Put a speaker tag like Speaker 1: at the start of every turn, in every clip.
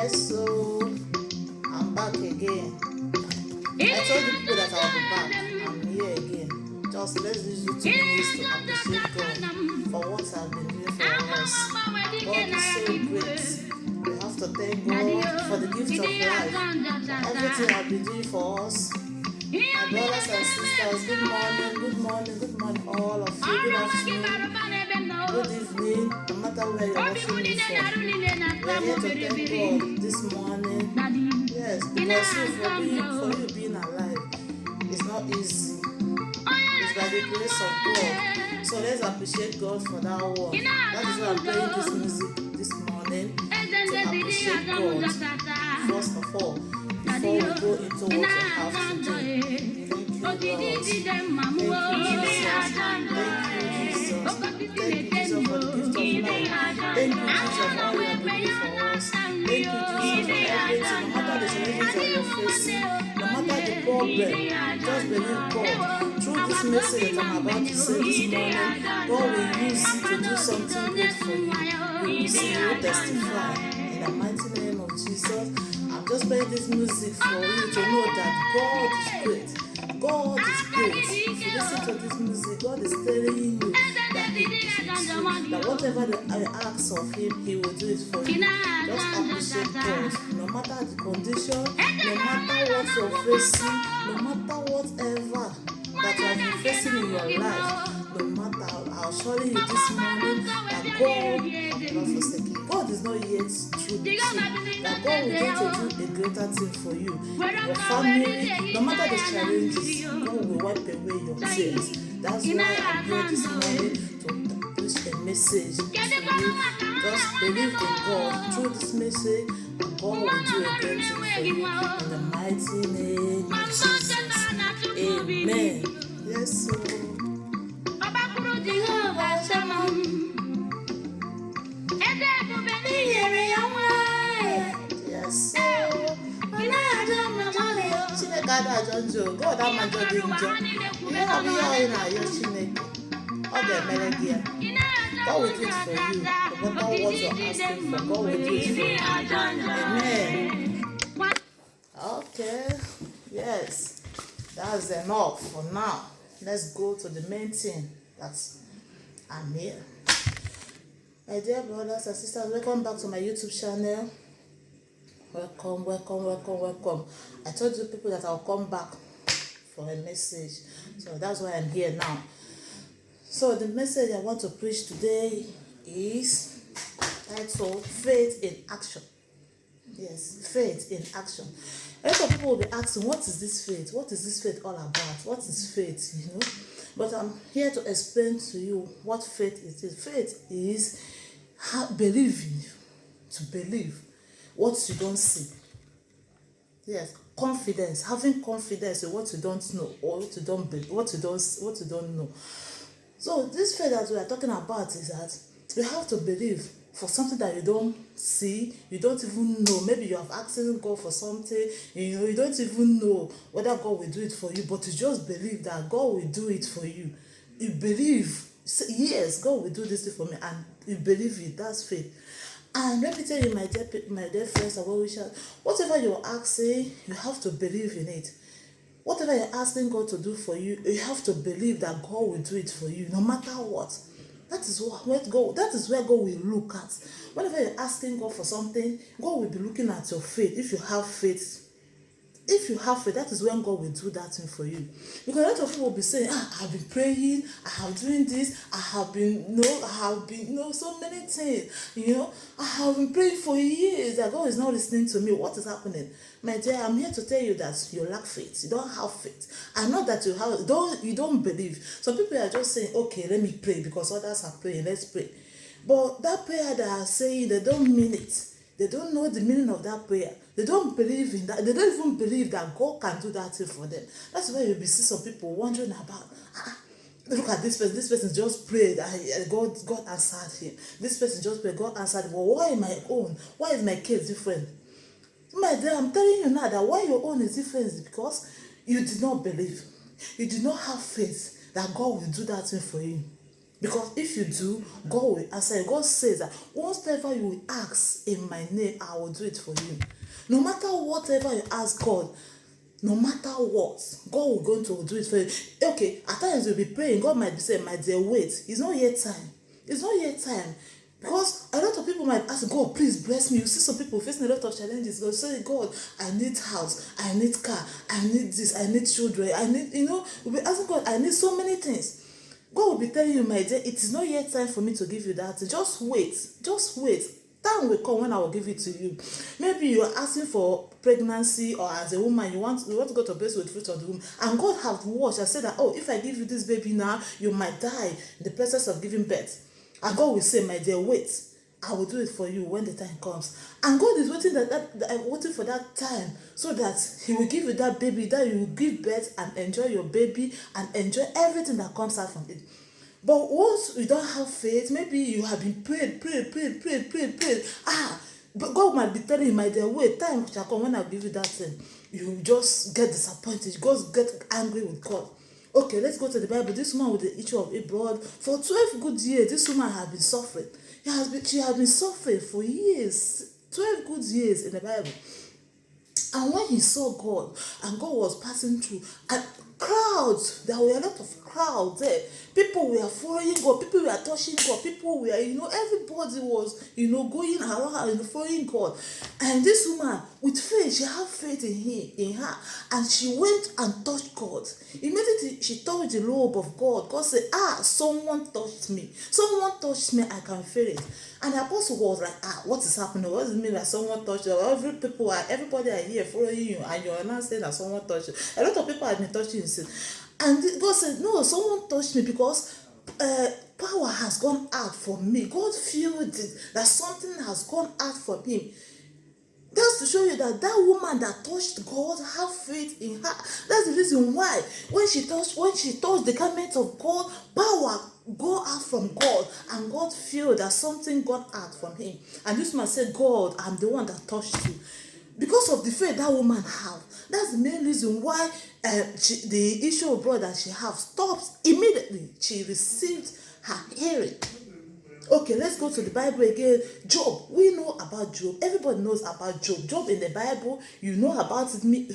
Speaker 1: Yes, so I'm back again. I told the people that I'll be back. I'm here again. Just let's use the 2 minutes to appreciate God for what I've been doing for us. God is so great. We have to thank God for the gift of life, for everything I've been doing for us. My brothers and sisters, good morning, good morning, good morning, all of you. Good afternoon, good evening, no matter where you're watching me from. We are here to thank God this morning. Yes, because for you being alive, it's not easy. It's by the grace of God. So let's appreciate God for that one. That is why I'm playing this music this morning, to appreciate God first of all, before we go into what we have to do. Thank you, Lord. Thank you, Jesus. Thank you, Jesus for the gift of life. Thank you, Jesus, for all you have been doing for us. Thank you, Jesus, for everything. No matter the challenges that you're facing, no matter the problem, just believe God. Through this message that I'm about to say this morning, God will use it to do something great for you. You will see, you will testify. In the mighty name of Jesus, I'm just playing this music for you to know that God is great. God is great. If you listen to this music, God is telling you that He is with you. That whatever I ask of Him, He will do it for you. Just appreciate God. No matter the condition, no matter what you're facing, no matter whatever that you have been facing in your life, no matter, I'll assure you this morning that God will never forsake you. God is not yet through the thing. That God will get to do a greater thing for you. Your family, no matter the challenges, God will wipe away your tears. That's why I'm here this morning to preach a message to you. Just believe in God through this message, and God will do a great thing for you. In the mighty name of Jesus. Amen. Yes, sir. Yes, sir. Chineke ada njọ, God ama njọ dị njọ. Ihe ọ bụ ihe ọ na-ayọ Chineke, ọ ga-emere gị ya. God will do it for you. No matter what you're asking for, God will do it for you. Amen. Okay. Yes. That's enough for now. Let's go to the main thing. I'm here. My dear brothers and sisters, welcome back to my YouTube channel. Welcome, welcome, welcome, welcome. I told you people that I'll come back for a message. So that's why I'm here now. So the message I want to preach today is titled Faith in Action. Yes, faith in action. A lot of people will be asking, what is this faith? What is this faith all about? What is faith? You know? But I'm here to explain to you what faith is. Faith is believing, to believe what you don't see. Yes, confidence, having confidence in what you don't know or what you don't believe, what you don't know. So this faith that we are talking about is that you have to believe for something that you don't see, you don't even know. Maybe you have asked God for something, you don't even know whether God will do it for you, but you just believe that God will do it for you. You believe, yes, God will do this thing for me, and you believe it. That's faith. And let me tell you, my dear friends and well-wishers, whatever you're asking, you have to believe in it. Whatever you're asking God to do for you, you have to believe that God will do it for you, no matter what. That is where God will look at. Whenever you're asking God for something, God will be looking at your faith. If you have faith, that is when God will do that thing for you. Because a lot of people will be saying, I've been praying, I have doing this, I have been so many things. I have been praying for years that God is not listening to me. What is happening? My dear, I'm here to tell you that you lack faith. You don't have faith. I know that you don't believe. Some people are just saying, okay, let me pray because others are praying, let's pray. But that prayer they are saying, they don't mean it. They don't know the meaning of that prayer. They don't believe in that. They don't even believe that God can do that thing for them. That's why you'll be seeing some people wondering about, look at this person. This person just prayed. God answered him. This person just prayed. God answered him. Well, why my own? Why is my case different? My dear, I'm telling you now that why your own is different is because you did not believe. You did not have faith that God will do that thing for you. Because if you do, God will answer. God says that whatever you will ask in my name, I will do it for you. No matter whatever you ask God, no matter what, God will going to do it for you. Okay, at times you'll be praying, God might be saying, my dear, wait, it's not yet time. It's not yet time. Because a lot of people might ask, God, please bless me. You see some people facing a lot of challenges. God say, God, I need house, I need car, I need this, I need children, I need, we'll be asking God, I need so many things. God will be telling you, my dear, it is not yet time for me to give you that. Just wait. Just wait. Time will come when I will give it to you. Maybe you are asking for pregnancy, or as a woman, you want to go to bed with fruit of the womb. And God has watched and said that, oh, if I give you this baby now, you might die in the process of giving birth. And God will say, my dear, wait. I will do it for you when the time comes. And God is waiting waiting for that time so that He will give you that baby, that you will give birth and enjoy your baby and enjoy everything that comes out from it. But once you don't have faith, maybe you have been prayed. But God might be telling you, my dear, wait, time shall come when I give you that thing. You just get disappointed. You just get angry with God. Okay, let's go to the Bible. This woman with the issue of blood, for 12 good years, this woman has been suffering. She has been suffering for years, 12 good years in the Bible. And when he saw God, and God was passing through, and crowds, there were a lot of crowds there. People were following God, people were touching God, people were, everybody was, going around and following God. And this woman, with faith, she had faith in her, and she went and touched God. Immediately, she touched the robe of God. God said, someone touched me. Someone touched me, I can feel it. And the apostle was like, what is happening? What does it mean that someone touched you? Everybody are here following you, and you're not saying that someone touched you. A lot of people have been touching you since. And God said, no, someone touched me because power has gone out from me. God felt it, that something has gone out from him. That's to show you that woman that touched God have faith in her. That's the reason why when she touched the garment of God, power go out from God, and God feel that something got out from him. And this man said, God, I'm the one that touched you. Because of the faith that woman have, that's the main reason why the issue of blood that she have stops immediately. She received her healing. Okay, let's go to the Bible again. Job. We know about Job. Everybody knows about Job. Job in the Bible, you know about it, me,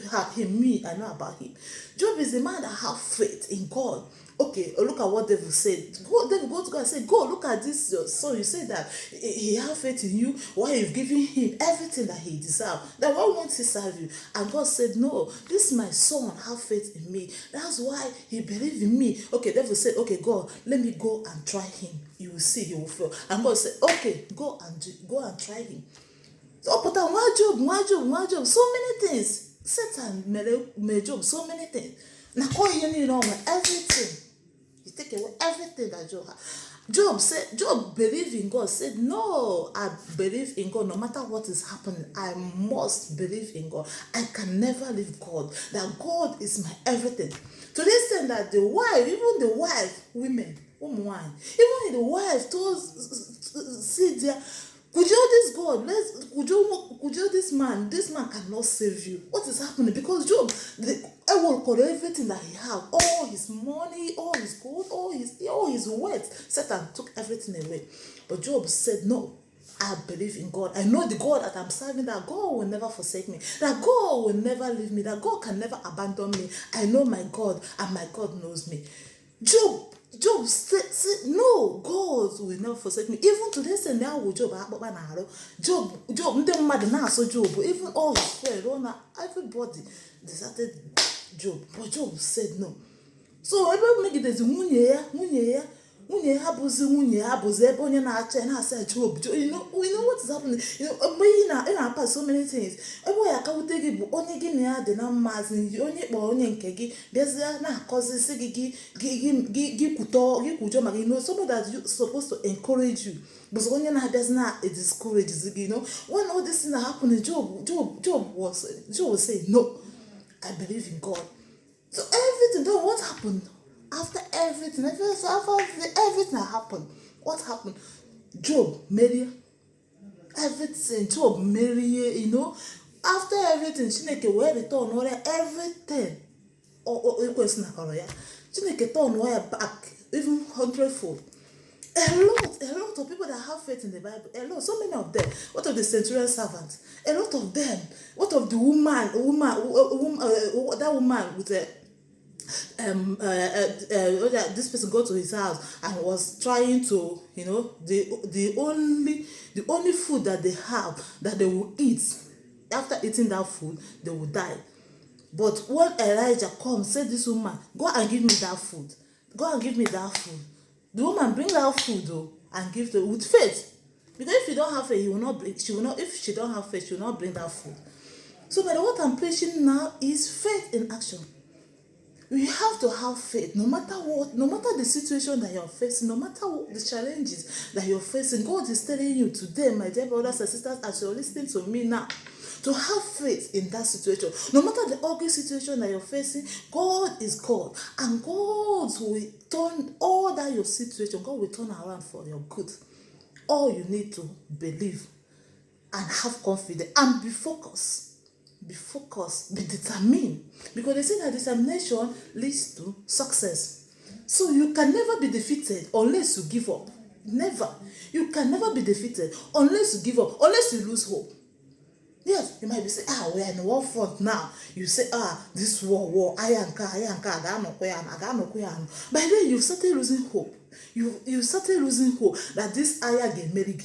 Speaker 1: I know about him. Job is the man that have faith in God. Okay, look at what David said. David go to God and say, go, look at this your son. You say that he have faith in you, while you've given him everything that he deserves. Then why won't he serve you? And God said, no, this my son have faith in me. That's why he believed in me. Okay, David said, okay, God, let me go and try him. You will see, you will fail. And God said, okay, go and try him. So, but why Job? So many things. Satan made Job so many things. Now, call you know everything. You take away everything that Job had. Job believed in God, said, no, I believe in God. No matter what is happening, I must believe in God. I can never leave God. That God is my everything. To the extent that women, even the wife told sit there, could you this God, could you this man cannot save you. What is happening? Because Job, I will call everything that he had, all his money, all his gold, all his wealth. Satan took everything away. But Job said, no, I believe in God. I know the God that I'm serving, that God will never forsake me, that God will never leave me, that God can never abandon me. I know my God, and my God knows me. Job said, no, God will never forsake me. Even today, say now with Job, even all his friends, everybody deserted Job. But Job said no. So everybody make it as nwunye ha bụzi ebe onye na-acha na-asa Job. We know what is happening. Mgbe ị pass so many things. Ebe ya akawute gị bụ onye gị na ya dị na mmazi, onye kpọrọ onye nke gị bịazie na-akọzisi gị kwujọ maka somebody that you supposed to encourage you. But onye na-abịazi na-discourage gị, when all this thing happened, Job was saying, no, I believe in God. So everything, what happened? After everything that happened, what happened? Job married. Everything, Job married, After everything, Chineke were return everything. Chineke turn back, even 100-fold. A lot of people that have faith in the Bible, so many of them. What of the centurion servants? A lot of them. What of the that woman with the this person go to his house and was trying to, the only food that they have that they will eat. After eating that food, they will die. But when Elijah comes, say this woman, go and give me that food. Go and give me that food. The woman bring that food though and give to with faith. Because if you don't have faith, he will not bring. She will not. If she don't have faith, she will not bring that food. So, but what I'm preaching now is faith in action. We have to have faith, no matter what, no matter the situation that you're facing, no matter what the challenges that you're facing. God is telling you today, my dear brothers and sisters, as you're listening to me now, to have faith in that situation. No matter the ugly situation that you're facing, God is God. And God will turn all that your situation, God will turn around for your good. All you need to believe and have confidence and be focused. Be focused, be determined. Because they say that determination leads to success. So you can never be defeated unless you give up. Never. You can never be defeated unless you give up, unless you lose hope. Yes, you might be saying, we are in the war front now. You say, this war, ayanka, by then you started losing hope. You started losing hope that this aya get married.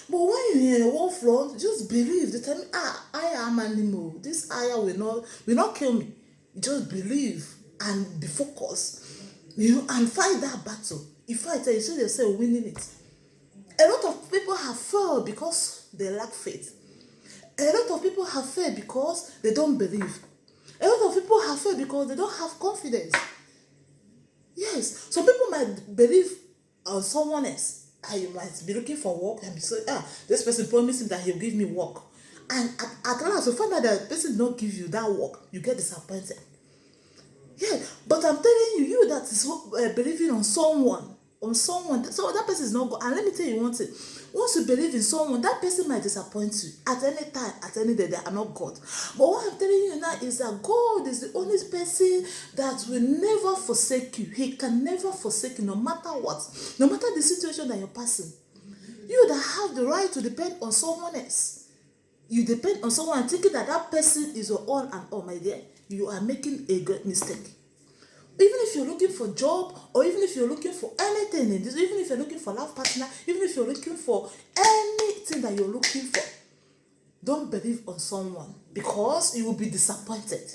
Speaker 1: But when you're in a war front, just believe. They tell me, I am animal. This aya will not kill me. Just believe and be focused. And fight that battle. You fight it, you see yourself winning it. A lot of people have failed because they lack faith. A lot of people have failed because they don't believe. A lot of people have failed because they don't have confidence. Yes, some people might believe on someone else. And you might be looking for work and be saying, this person promised him that he'll give me work. And at last, you find out that the person did not give you that work, you get disappointed. Yeah, but I'm telling you that is believing on someone, so that person is not good. And let me tell you one thing, once you believe in someone, that person might disappoint you at any time, at any day. They are not God. But what I'm telling you now is that God is the only person that will never forsake you. He can never forsake you, no matter what, no matter the situation that you're passing. You that have the right to depend on someone else, you depend on someone thinking that person is your all and all, my dear, you are making a great mistake. Even if you're looking for a job, or even if you're looking for anything in this, even if you're looking for a life partner, even if you're looking for anything that you're looking for, don't believe on someone, because you will be disappointed.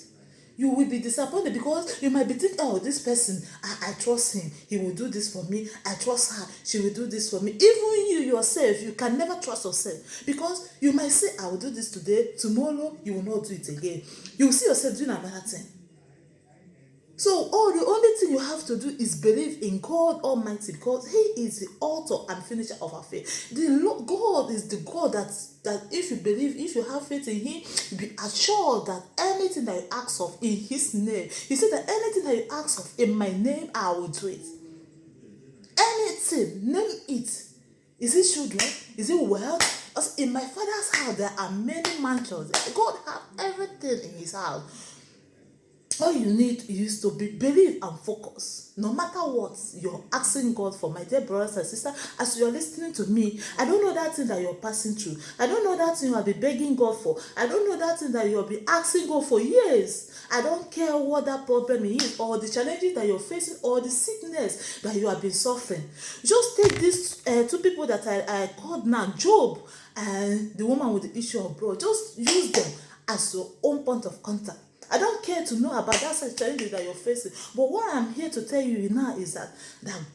Speaker 1: You will be disappointed because you might be thinking, this person, I trust him. He will do this for me. I trust her. She will do this for me. Even you yourself, you can never trust yourself, because you might say, I will do this today. Tomorrow, you will not do it again. You will see yourself doing another thing. So the only thing you have to do is believe in God Almighty, because He is the author and finisher of our faith. God is the God that if you believe, if you have faith in Him, be assured that anything that you ask of in His name, He said that anything that you ask of in my name, I will do it. Anything, name it. Is it children? Is it wealth? Because in my Father's house there are many mansions. God has everything in His house. All you need is to believe and focus. No matter what you're asking God for, my dear brothers and sisters, as you're listening to me, I don't know that thing that you're passing through. I don't know that thing you have been begging God for. I don't know that thing that you'll be asking God for years. I don't care what that problem is, or the challenges that you're facing, or the sickness that you have been suffering. Just take these two people that I called now, Job and the woman with the issue of blood. Just use them as your own point of contact. I don't care to know about that such challenges that you're facing. But what I'm here to tell you now is that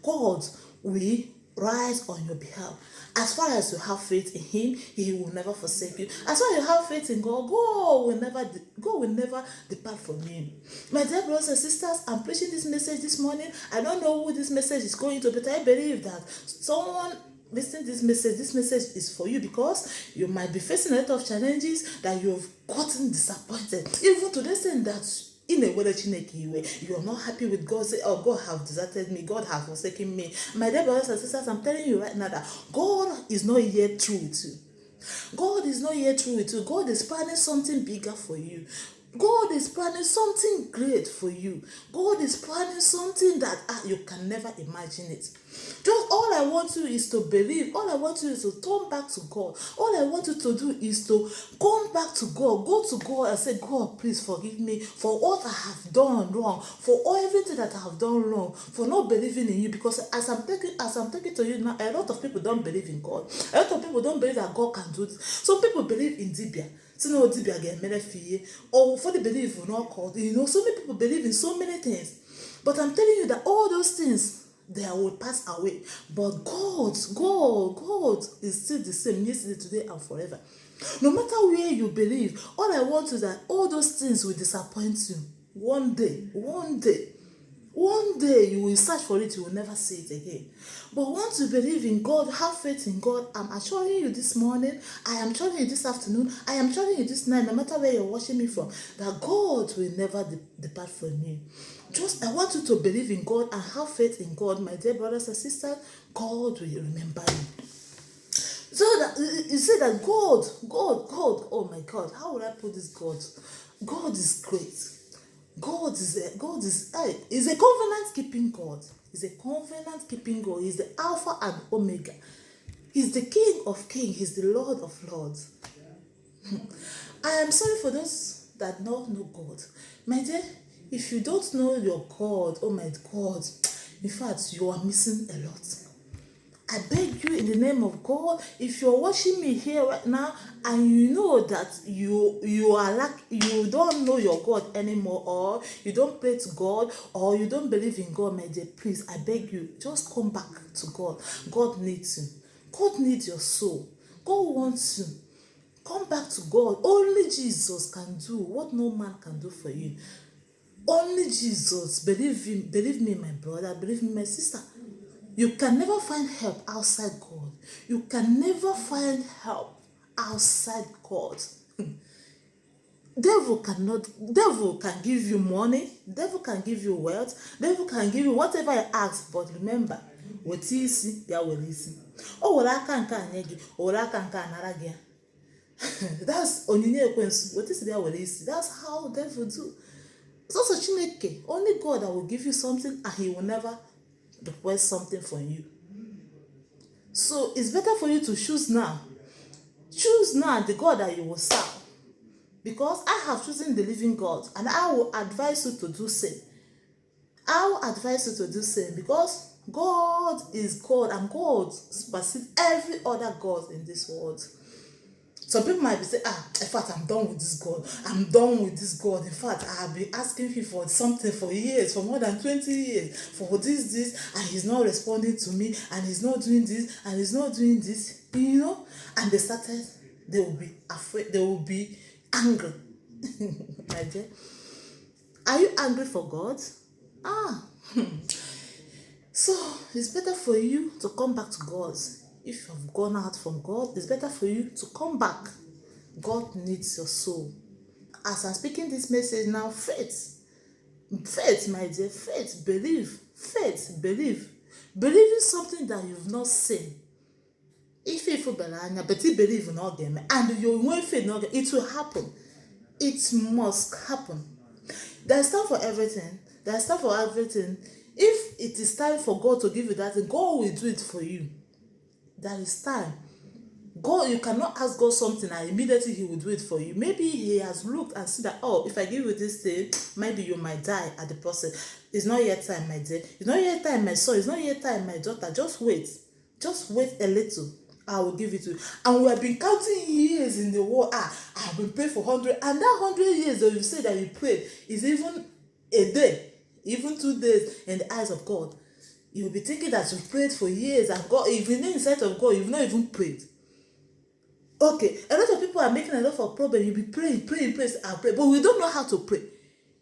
Speaker 1: God will rise on your behalf. As far as you have faith in Him, He will never forsake you. As far as you have faith in God, God will never depart from you. My dear brothers and sisters, I'm preaching this message this morning. I don't know who this message is going to, but I believe that someone listen to this message is for you, because you might be facing a lot of challenges that you've gotten disappointed. Even to the extent that in a way you are not happy with God, say, God have deserted me, God has forsaken me. My dear brothers and sisters, I'm telling you right now that God is not yet through with you. God is not yet through with you. God is planning something bigger for you. God is planning something great for you. God is planning something that you can never imagine it. Just all I want you is to believe. All I want you is to turn back to God. All I want you to do is to come back to God. Go to God and say, God, please forgive me for what I have done wrong, for everything that I have done wrong, for not believing in you. Because as I'm talking to you now, a lot of people don't believe in God. A lot of people don't believe that God can do this. Some people believe in Dibia. So no Dibia get made or for the belief will not called. So many people believe in so many things. But I'm telling you that all those things, they will pass away. But God is still the same yesterday, today, and forever. No matter where you believe, all I want is that all those things will disappoint you. One day, you will search for it, you will never see it again. But once you believe in God, have faith in God, I'm assuring you this morning, I am assuring you this afternoon, I am assuring you this night, no matter where you're watching me from, that God will never depart from you. Just, I want you to believe in God and have faith in God, my dear brothers and sisters. God will remember you. So that you say that God, oh my God, how would I put this God? God is great. God is a covenant keeping God. He's a covenant keeping God. He's the Alpha and Omega. He's the King of Kings. He's the Lord of Lords. I am sorry for those that don't know God. My dear, if you don't know your God, oh my God, in fact, you are missing a lot. I beg you in the name of God, if you're watching me here right now and you know that you are like you don't know your God anymore, or you don't pray to God, or you don't believe in God, my dear, please, I beg you, just come back to God. God needs you. God needs your soul. God wants you. Come back to God. Only Jesus can do what no man can do for you. Only Jesus. Believe me, my brother. Believe me, my sister. You can never find help outside God. You can never find help outside God. Devil can give you money. Devil can give you wealth. Devil can give you whatever you ask. But remember, what you see, ya will listen. Oh, what I can nyegi, or I can anaragia. That's onyinye ekwensu. What is there will listen. That's how devil do. So Chineke, only God that will give you something, and He will never request something from you. So it's better for you to choose now. Choose now the God that you will serve. Because I have chosen the living God, and I will advise you to do same. I will advise you to do same, because God is God, and God supersedes every other God in this world. Some people might be saying, in fact, I'm done with this God. I'm done with this God. In fact, I have been asking him for something for years, for more than 20 years, for this, and he's not responding to me, and he's not doing this, and he's not doing this, And they will be afraid, they will be angry. My dear, are you angry for God? So, it's better for you to come back to God. If you've gone out from God, it's better for you to come back. God needs your soul. As I'm speaking this message now, faith, my dear, faith, believe, believe in something that you've not seen. If you believe in all them, and you won't faith, it will happen. It must happen. There's time for everything. If it is time for God to give you that, God will do it for you. There is time. God, you cannot ask God something and immediately He will do it for you. Maybe He has looked and seen that, if I give you this thing, maybe you might die at the process. It's not yet time, my dear. It's not yet time, my son. It's not yet time, my daughter. Just wait. Just wait a little. I will give it to you. And we have been counting years in the world. I have been praying for 100. And that 100 years that you say that you prayed is even a day, even 2 days in the eyes of God. You will be thinking that you've prayed for years, and God, if you're not inside of God, you've not even prayed. Okay, a lot of people are making a lot of problems. You'll be praying, and pray, but we don't know how to pray.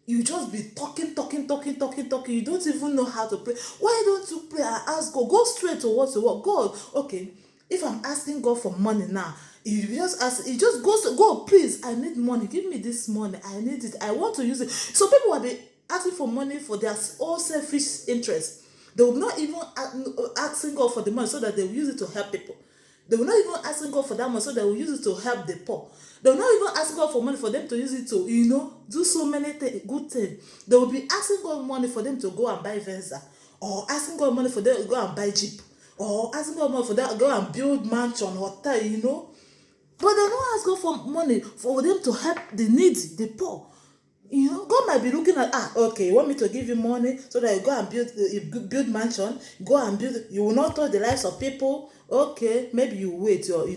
Speaker 1: You just be talking. You don't even know how to pray. Why don't you pray and ask God? Go straight to what you want. God, okay, if I'm asking God for money now, you just ask, it just goes to God, please, I need money. Give me this money. I need it. I want to use it. So people will be asking for money for their own selfish interest. They will not even asking God for the money so that they will use it to help people. They will not even asking God for that money so they will use it to help the poor. They will not even ask God for money for them to use it to, do so many good things. They will be asking God money for them to go and buy Venza, or asking God money for them to go and buy Jeep, or asking God money for them to go and build mansion, hotel, you know. But they don't ask God for money for them to help the needy, the poor. You know, God might be looking at, okay, you want me to give you money so that you go and build mansion, go and build, you will not touch the lives of people. Okay, maybe you wait, or you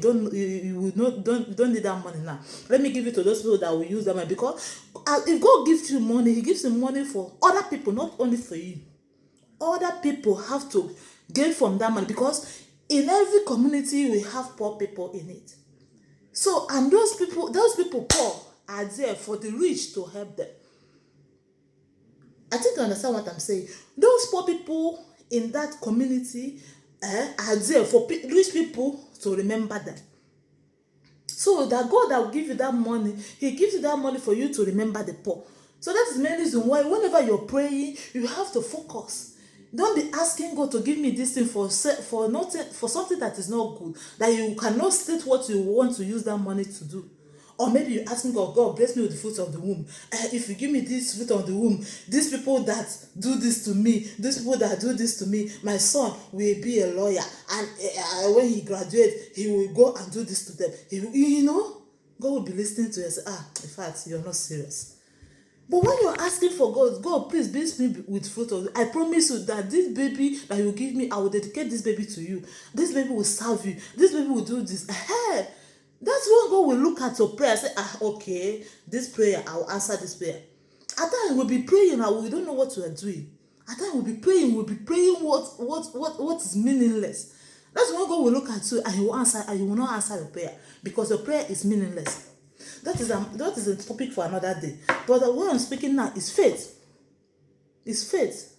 Speaker 1: will not, don't need that money now. Let me give it to those people that will use that money, because if God gives you money, He gives you money for other people, not only for you. Other people have to gain from that money, because in every community we have poor people in it. So, and those people poor are there for the rich to help them. I think you understand what I'm saying. Those poor people in that community are there for rich people to remember them. So that God that will give you that money, He gives you that money for you to remember the poor. So that is the main reason why whenever you're praying, you have to focus. Don't be asking God to give me this thing for nothing, for something that is not good, that you cannot state what you want to use that money to do. Or maybe you're asking God, God bless me with the fruit of the womb. If you give me this fruit of the womb, these people that do this to me, these people that do this to me, my son will be a lawyer, and when he graduates, he will go and do this to them. You know, God will be listening to you and say, in fact, you're not serious. But when you're asking for God, please bless me with fruit of. I promise you that this baby that you give me, I will dedicate this baby to you. This baby will serve you. This baby will do this. That's when God will look at your prayer and say, okay, this prayer, I will answer this prayer. At times we'll be praying and we don't know what we are doing. At times we'll be praying what is meaningless. That's when God will look at you and He will answer, and He will not answer your prayer, because your prayer is meaningless. That is a topic for another day. But what I'm speaking now is faith. It's faith.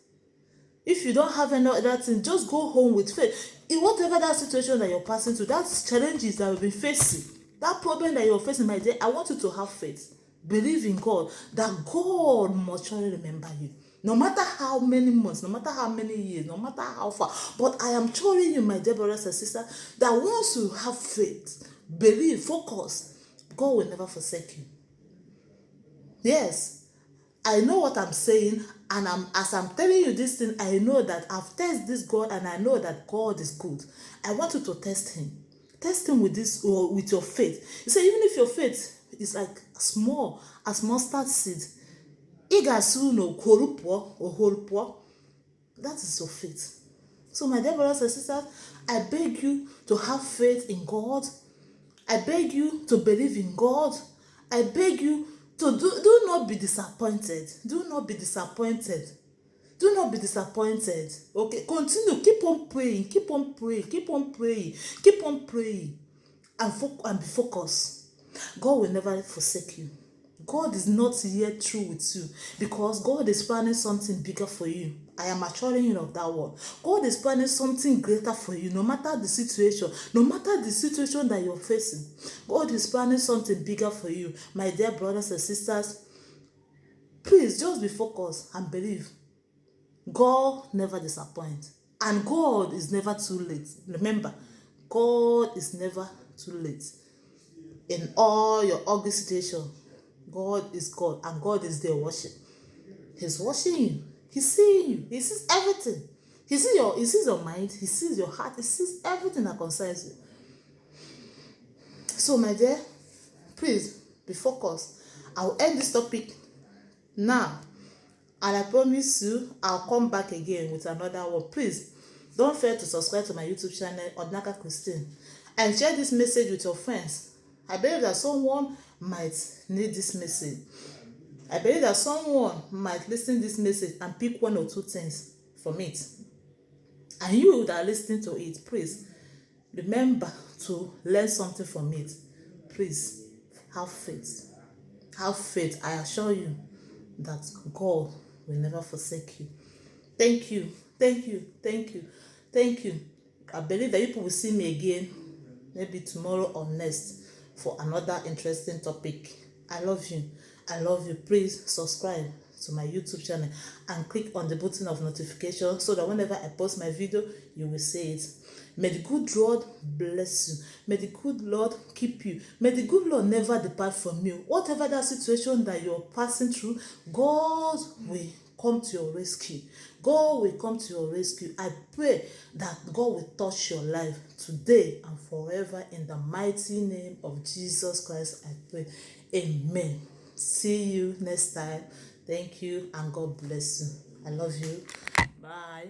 Speaker 1: If you don't have any other thing, just go home with faith. In whatever that situation that you're passing through, that challenges that you'll be facing, that problem that you're facing, my dear, I want you to have faith. Believe in God, that God must surely remember you. No matter how many months, no matter how many years, no matter how far. But I am telling you, my dear brothers and sisters, that once you have faith, believe, focus, God will never forsake you. Yes, I know what I'm saying, and as I'm telling you this thing, I know that I've tested this God, and I know that God is good. I want you to test Him. Test Him with this, or with your faith. You say, even if your faith is like small as mustard seed, that is your faith. So my dear brothers and sisters, I beg you to have faith in God. I beg you to believe in God. I beg you to do not be disappointed. Do not be disappointed. Do not be disappointed. Okay, continue. Keep on praying. Keep on praying. Keep on praying. Keep on praying. And be focused. God will never forsake you. God is not yet through with you, because God is planning something bigger for you. I am assuring you of that one. God is planning something greater for you, no matter the situation that you're facing. God is planning something bigger for you. My dear brothers and sisters, please just be focused and believe. God never disappoints, and God is never too late. Remember, God is never too late. In all your ugly situation, God is God, and God is there watching. He's watching you. He's seeing you. He sees everything. He sees your mind. He sees your heart. He sees everything that concerns you. So, my dear, please be focused. I'll end this topic now, and I promise you I'll come back again with another one. Please don't fail to subscribe to my YouTube channel, Odinaka Christine, and share this message with your friends. I believe that someone might need this message. I believe that someone might listen to this message and pick one or two things from it. And you that are listening to it, please remember to learn something from it. Please have faith. Have faith. I assure you that God will never forsake you. Thank you. Thank you. Thank you. Thank you. I believe that people will see me again, maybe tomorrow or next, for another interesting topic. I love you. I love you. Please subscribe to my YouTube channel and click on the button of notification so that whenever I post my video, you will see it. May the good Lord bless you. May the good Lord keep you. May the good Lord never depart from you. Whatever that situation that you're passing through, God will come to your rescue. God will come to your rescue. I pray that God will touch your life today and forever in the mighty name of Jesus Christ. I pray. Amen. See you next time. Thank you and God bless you. I love you. Bye.